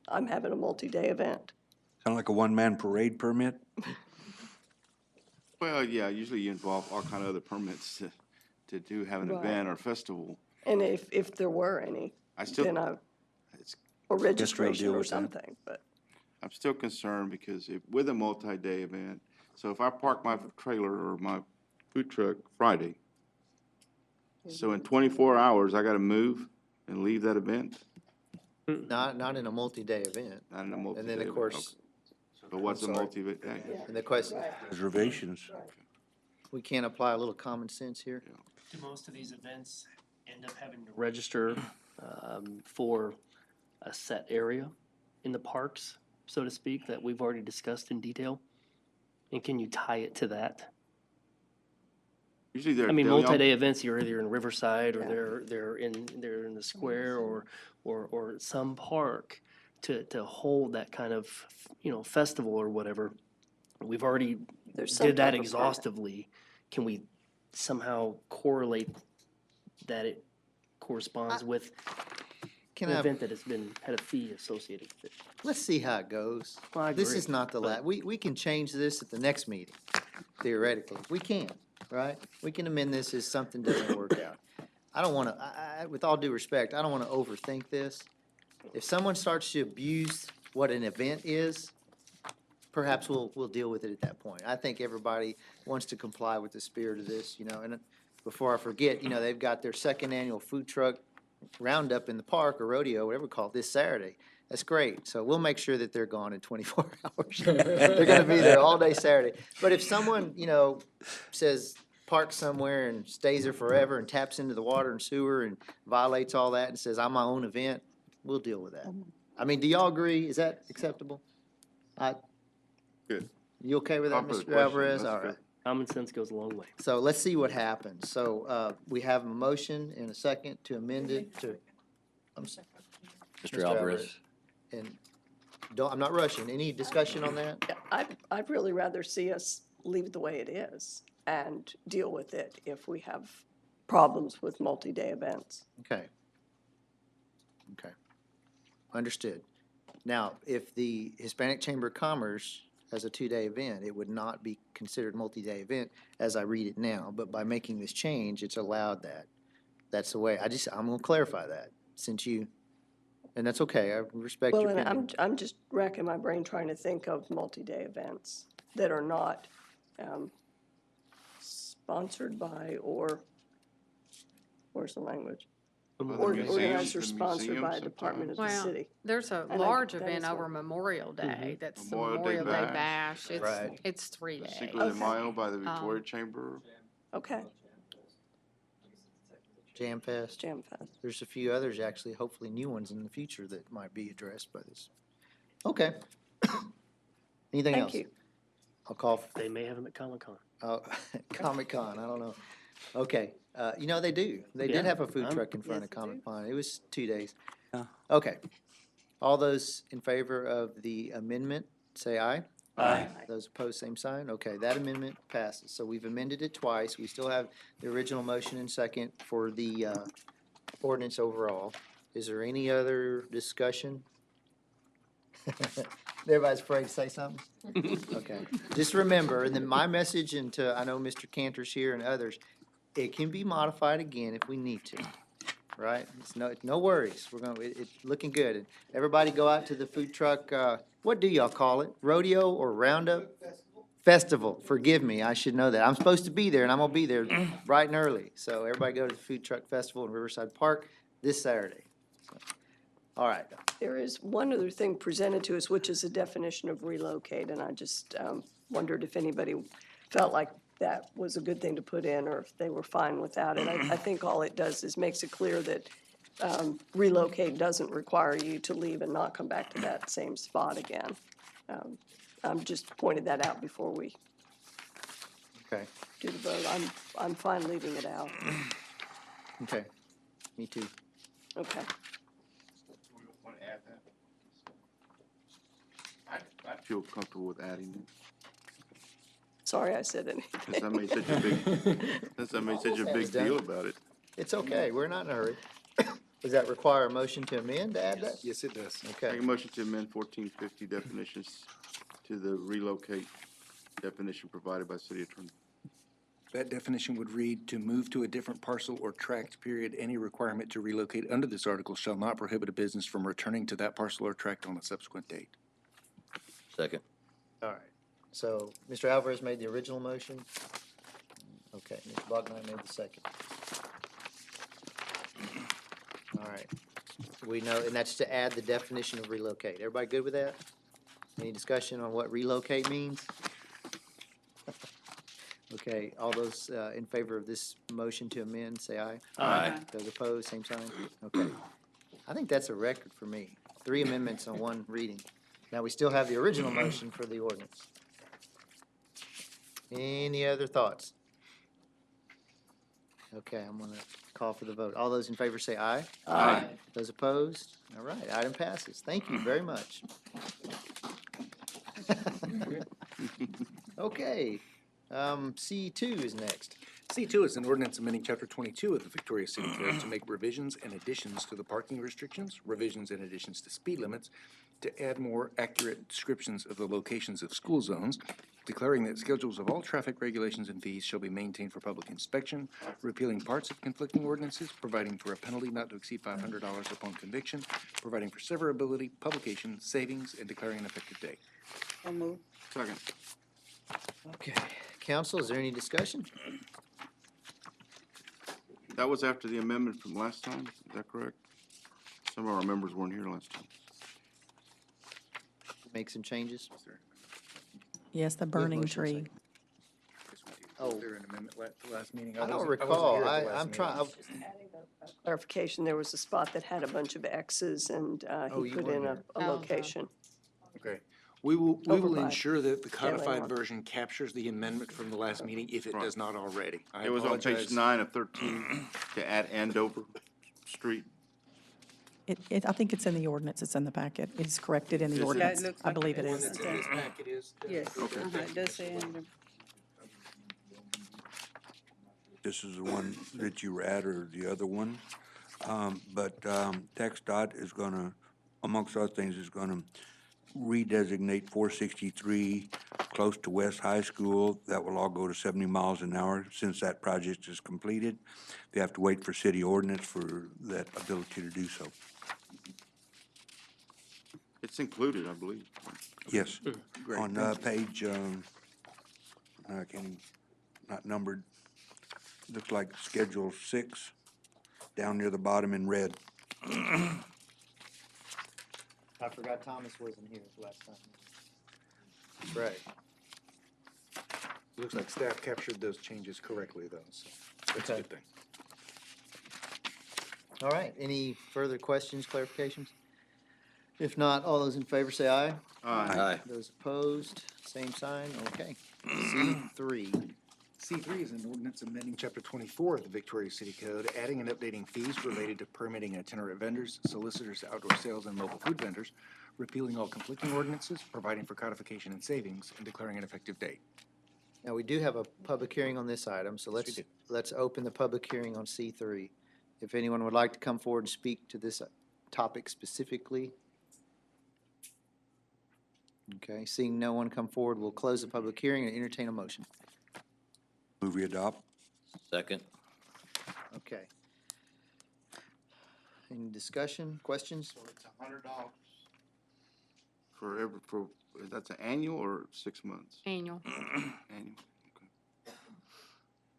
I'm having a multi-day event. Kind of like a one-man parade permit? Well, yeah, usually you involve all kind of other permits to do have an Right. event or festival. And if there were any, I still, then it's, or we'll registration deal or with that. something, but, I'm still concerned because with a multi-day event, so if I park my trailer or my food truck Friday, so in 24 hours, I gotta move and leave that event? Not in a multi-day event. Not in a multi-day And then, of event, course, okay. But what's a I'm sorry. multi-day? and the question, Reservations. we can't apply a little common sense here? Do most of these events end up having to register for a set area in the parks, so to speak, that we've already discussed in detail? And can you tie it to that? Usually they're. I mean, they'll- multi-day events, you're either in Riverside or Yeah. they're in the square or some park to hold that kind of, you know, festival or whatever. We've already there's some did that type of permit. exhaustively. Can we somehow correlate that it corresponds with Can an I, event that had a fee associated with it. let's see how it goes. Well, I This agree, is not the but- we can change this at the next meeting, theoretically. We can, right? We can amend this if something doesn't work out. I don't wanna, with all due respect, I don't wanna overthink this. If someone starts to abuse what an event is, perhaps we'll deal with it at that point. I think everybody wants to comply with the spirit of this, you know, and before I forget, you know, they've got their second annual food truck roundup in the park or rodeo, whatever we call it, this Saturday. That's great. So we'll make sure that they're gone in 24 hours. They're gonna be there all day Saturday. But if someone, you know, says park somewhere and stays there forever and taps into the water and sewer and violates all that and says, I'm my own event, we'll deal with that. I mean, do y'all agree? Is that acceptable? Good. You okay with that, Call for the Mr. question. Alvarez? That's All good. right. Common sense goes a long way. So let's see what happens. So, we have a motion and a second to amend it to. Mr. Alvarez. And I'm not rushing. Any discussion on that? Yeah, I'd really rather see us leave it the way it is and deal with it if we have problems with multi-day events. Okay. Okay. Understood. Now, if the Hispanic Chamber of Commerce has a 2-day event, it would not be considered multi-day event as I read it now, but by making this change, it's allowed that. That's the way, I'm gonna clarify that, since you, and that's okay, I respect Well, your and opinion. I'm just racking my brain trying to think of multi-day events that are not sponsored by or, where's the language? Well, the Or museums- organized or the sponsored by a museums department of the Well, city. There's a And I- large that event is over what- Memorial Day, that's the Memorial Day Memorial Day Bash. Bash. It's, Right. it's 3 days. Cinco de Okay. Mayo by the Victoria Chamber. Okay, Jam Fest. Jam Fest. There's a few others, actually, hopefully new ones in the future that might be addressed by this. Okay. Anything else? Thank you. I'll call, They may have them at Comic-Con. Comic-Con, I don't know. Okay, you know, they do. They Yeah, did have a food I'm- truck in front Yes, of they do. Comic-Con. It was 2 days. Yeah. Okay. All those in favor of the amendment, say aye. Aye. Those opposed, same sign. Okay, that amendment passes. So we've amended it twice. We still have the original motion and second for the ordinance overall. Is there any other discussion? Everybody's afraid to say something? Okay. Just remember, and then my message, and to, I know Mr. Cantor's here and others, it can be modified again if we need to, right? It's no worries. We're gonna, it's looking good. And everybody go out to the food truck, what do y'all call it? Rodeo or roundup? Festival, forgive me, I should know that. I'm supposed to be there and I'm gonna be there bright and early. So everybody go to the food truck festival in Riverside Park this Saturday. So, all right, There is one other thing presented to us, which is a definition of relocate, and I just wondered if anybody felt like that was a good thing to put in, or if they were fine without it. I think all it does is makes it clear that relocate doesn't require you to leave and not come back to that same spot again. I'm just pointed that out before we okay, do the vote. I'm fine leaving it out. okay. Me too. Okay. I feel comfortable with adding it. Sorry I said anything. Since I made such a big deal about it. It's okay, we're not in a hurry. Does that require a motion to amend, to add that? Yes, it does. Okay, Make a motion to amend 1450 definitions to the relocate definition provided by city attorney. That definition would read, "To move to a different parcel or tract, period, any requirement to relocate under this article shall not prohibit a business from returning to that parcel or tract on a subsequent date." Second. all right. So, Mr. Alvarez made the original motion. Okay, Mr. Bachmeyer made the second. All right. We know, and that's to add the definition of relocate. Everybody good with that? Any discussion on what relocate means? Okay, all those in favor of this motion to amend, say aye. Aye. Those opposed, same sign. Okay. I think that's a record for me. 3 amendments on 1 reading. Now, we still have the original motion for the ordinance. Any other thoughts? Okay, I'm gonna call for the vote. All those in favor say aye. Aye. Those opposed? All right, item passes. Thank you very much. Okay, C2 is next. C2 is an ordinance amending Chapter 22 of the Victoria City Code to make revisions and additions to the parking restrictions, revisions and additions to speed limits, to add more accurate descriptions of the locations of school zones, declaring that schedules of all traffic regulations and fees shall be maintained for public inspection, repealing parts of conflicting ordinances, providing for a penalty not to exceed $500 upon conviction, providing for severability, publication, savings, and declaring an effective date. So moved. Second. Okay. Council, is there any discussion? That was after the amendment from last time, is that correct? Some of our members weren't here last time. Make some changes? Yes, the have burning motion tree. second. Was Oh. there an amendment at the last meeting? I don't wasn't recall. here at the last I'm meeting. trying, Clarification, there was a spot that had a bunch of X's and Oh, he you put weren't in a here. a location. Okay. We will Over by ensure that the Stanley codified Moore. version captures the amendment from the last meeting if it Right. does not already. I It was on page apologize. 9 of 13 to add Andover Street. I think it's in the ordinance, it's in the packet. It's corrected in Is the it? ordinance. Yeah, it looks I like believe it it The is. one that's in this packet is. Yes, Okay. it does say in the. This is the one that you were at or the other one. But TxDOT is gonna, amongst other things, is gonna redesignate 463 close to West High School. That will all go to 70 miles an hour. Since that project is completed, they have to wait for city ordinance for that ability to do so. It's included, I believe. Yes, Great, on thank you. page, I can't, not numbered, looks like Schedule 6, down near the bottom in red. I forgot Thomas wasn't here last time. That's right. Looks like staff captured those changes correctly though, so that's a Okay. good thing. All right, any further questions, clarifications? If not, all those in favor say aye. Aye. Those opposed, same sign, okay. C3, C3 is an ordinance amending Chapter 24 of the Victoria City Code, adding and updating fees related to permitting itinerant vendors, solicitors, outdoor sales, and mobile food vendors, repealing all conflicting ordinances, providing for codification and savings, and declaring an effective date. now we do have a public hearing on this item, so Yes, we let's open the public hearing on C3. If anyone would like to come forward and speak to this topic specifically. Okay, seeing no one come forward, we'll close the public hearing and entertain a motion. Move we adopt. Second. Okay. Any discussion, questions? So it's $100 for, that's an annual or 6 months? Annual. Annual.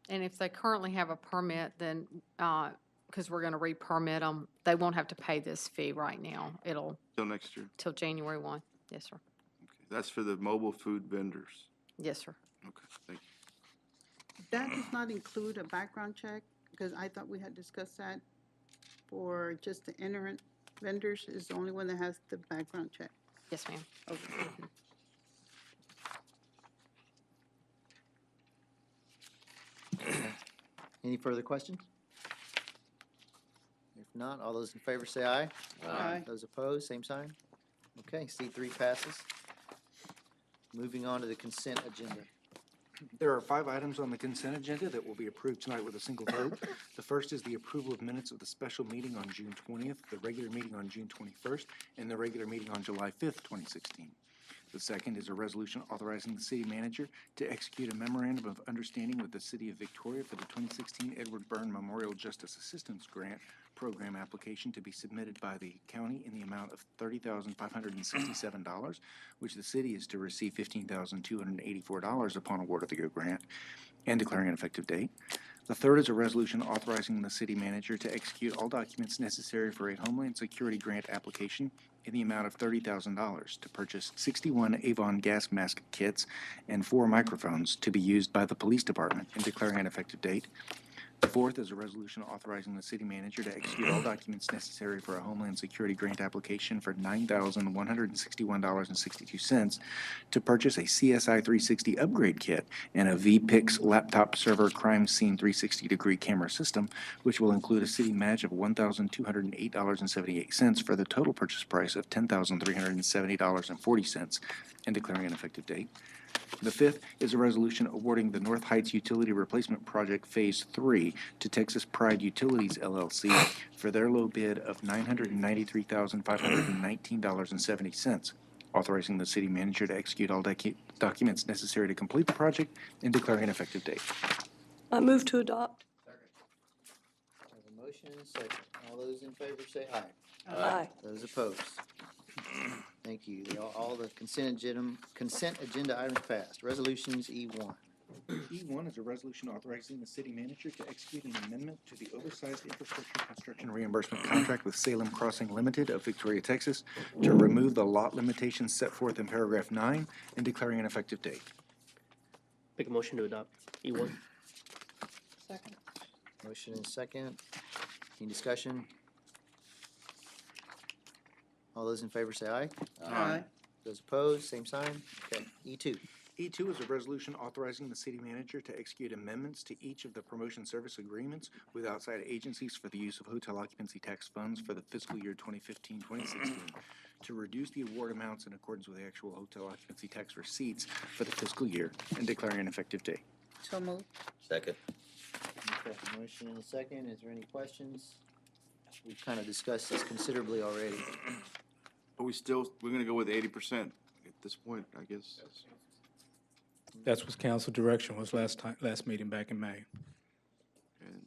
And if they currently have a permit, then, because we're going to re-permit them, they won't have to pay this fee right now. It'll, Till next year. till January 1. Yes, sir. Okay. That's for the mobile food vendors. Yes, sir. Okay, thank you. That does not include a background check, because I thought we had discussed that for just the itinerant vendors is the only one that has the background check. Yes, ma'am. Okay. Any further questions? If not, all those in favor say aye. Aye. Those opposed, same sign. Okay, C3 passes. Moving on to the consent agenda. There are 5 items on the consent agenda that will be approved tonight with a single vote. The first is the approval of minutes of the special meeting on June 20th, the regular meeting on June 21st, and the regular meeting on July 5th, 2016. The second is a resolution authorizing the city manager to execute a memorandum of understanding with the city of Victoria for the 2016 Edward Byrne Memorial Justice Assistance Grant Program application to be submitted by the county in the amount of $30,567, which the city is to receive $15,284 upon award of the grant, and declaring an effective date. The third is a resolution authorizing the city manager to execute all documents necessary for a Homeland Security grant application in the amount of $30,000 to purchase 61 Avon gas mask kits and 4 microphones to be used by the police department, and declaring an effective date. The fourth is a resolution authorizing the city manager to execute all documents necessary for a Homeland Security grant application for $9,161.62 to purchase a CSI 360 upgrade kit and a VPix laptop server crime scene 360-degree camera system, which will include a city match of $1,208.78 for the total purchase price of $10,370.40, and declaring an effective date. The fifth is a resolution awarding the North Heights Utility Replacement Project Phase 3 to Texas Pride Utilities LLC for their low bid of $993,519.70, authorizing the city manager to execute all documents necessary to complete the project and declaring an effective date. I move to adopt. Have a motion and a second. All those in favor say aye. Aye. Those opposed? Thank you. All the consent agenda items passed. Resolutions E1. E1 is a resolution authorizing the city manager to execute an amendment to the oversized infrastructure construction reimbursement contract with Salem Crossing Limited of Victoria, Texas, to remove the lot limitations set forth in paragraph 9 and declaring an effective date. Make a motion to adopt E1. Second. Motion and second. Any discussion? All those in favor say aye. Aye. Those opposed, same sign. Okay. E2. E2 is a resolution authorizing the city manager to execute amendments to each of the promotion service agreements with outside agencies for the use of hotel occupancy tax funds for the fiscal year 2015-2016 to reduce the award amounts in accordance with the actual hotel occupancy tax receipts for the fiscal year and declaring an effective date. So moved. Second. Okay, motion and a second. Is there any questions? We've kind of discussed this considerably already. Are we still, we're gonna go with 80% at this point, I guess? That's what council direction was last meeting back in May. And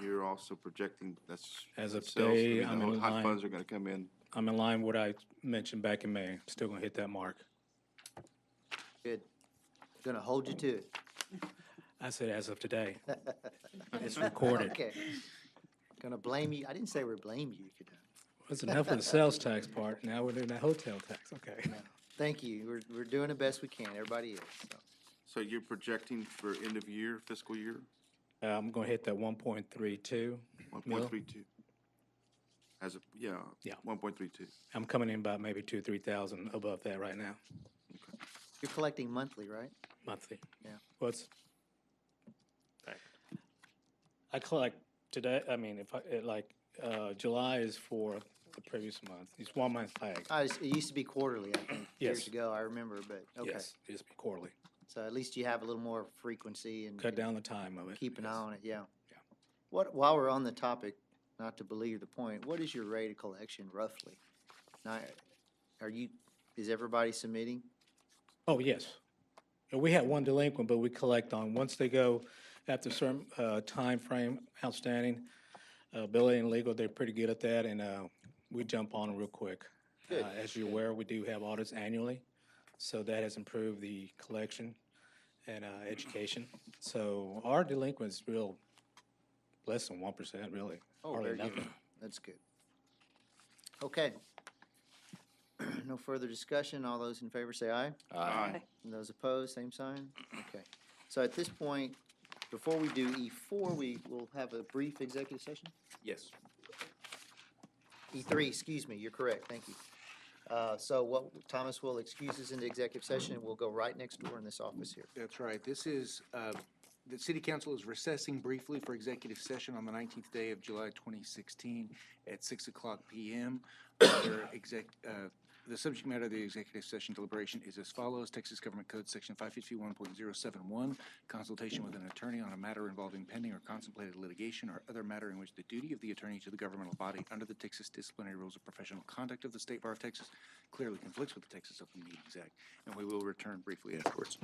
you're also projecting that's. As of sales, today, I I'm mean, the in hot line. funds are gonna come in. I'm in line with what I mentioned back in May. Still gonna hit that mark. Good. Gonna hold you to it. I said as of today. It's recorded. Okay. Gonna blame you. I didn't say we're blaming you. That's enough for the sales tax part. Now we're doing the hotel tax. Okay. Thank you. We're doing the best we can. Everybody is. So. So you're projecting for end of year, fiscal year, I'm gonna hit that 1.32 mil. 1.32? As of, yeah. Yeah. 1.32. I'm coming in about maybe 2,000-3,000 above that right now, You're collecting monthly, right? monthly. Yeah. What's? I collect today, I mean, July is for the previous month. It's 1 month lag. It used to be quarterly, I think, years Yes. ago. I remember, but okay. Yes, it used to be quarterly. So at least you have a little more frequency and Cut down the time of it. keep an eye yes. on it. Yeah. Yeah. While we're on the topic, not to belabor the point, what is your rate of collection roughly? Now, is everybody submitting? Oh, yes. And we had one delinquent, but we collect on, once they go after a certain time frame outstanding, billing and legal, they're pretty good at that, and we jump on them real quick. Good. As you're aware, we do have audits annually, so that has improved the collection and education. So our delinquents real less than 1%, really. Oh, Hardly very good. nothing. That's good. Okay. No further discussion. All those in favor say aye. Aye. And those opposed, same sign? Okay. So at this point, before we do E4, we will have a brief executive session? Yes. E3, excuse me, you're correct, thank you. So Thomas will excuse us into executive session, and we'll go right next door in this office here. That's right. This is, the city council is recessing briefly for executive session on the 19th day of July 2016 at 6:00 PM. The subject matter of the executive session deliberation is as follows: Texas Government Code Section 551.071, consultation with an attorney on a matter involving pending or contemplated litigation or other matter in which the duty of the attorney to the governmental body under the Texas Disciplinary Rules of Professional Conduct of the State Bar of Texas clearly conflicts with the Texas Open Meetings Act, and we will return briefly afterwards.